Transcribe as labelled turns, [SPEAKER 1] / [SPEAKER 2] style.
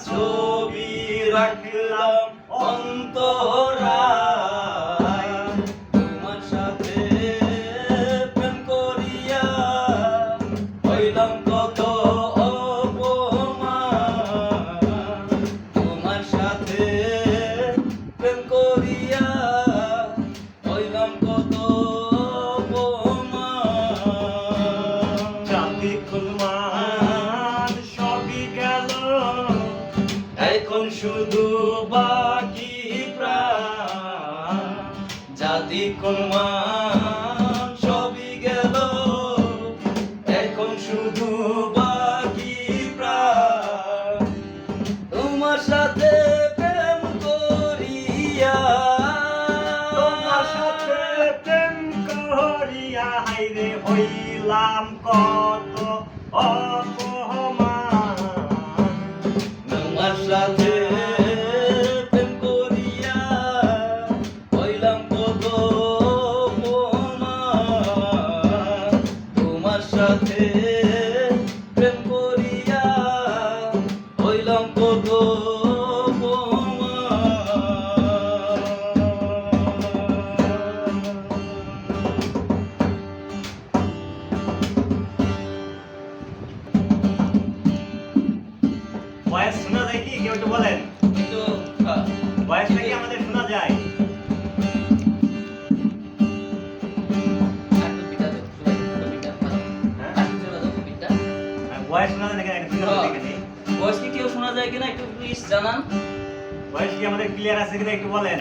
[SPEAKER 1] ছবি রাখলাম অন্তরায়, তোমার সাথে প্রেম করিয়া হইলাম কত অপমান, তোমার সাথে প্রেম করিয়া হইলাম কত অপমান।
[SPEAKER 2] জাতি কুলমান সবই গেল,
[SPEAKER 1] এখন শুধু বাকি প্রাণ, জাতি কুলমান সবই গেল, এখন শুধু বাকি প্রাণ, তোমার সাথে প্রেম করিয়া,
[SPEAKER 2] তোমার সাথে প্রেম করিয়া হাইরে হইলাম কত অপমান।
[SPEAKER 1] তোমার সাথে প্রেম করিয়া হইলাম কত অপমান, তোমার সাথে প্রেম করিয়া হইলাম কত
[SPEAKER 2] ভয়েস শোনা যায় কি? কেউ একটু বলেন,
[SPEAKER 1] কিন্তু
[SPEAKER 2] ভয়েসটা কি আমাদের শোনা যায়? ভয়েস শোনা যায় নাকি? একটু দেখেনি
[SPEAKER 1] ভয়েস কি কেউ শোনা যায় কিনা একটু প্লিজ জানান।
[SPEAKER 2] ভয়েস কি আমাদের ক্লিয়ার আছে কিনা একটু বলেন।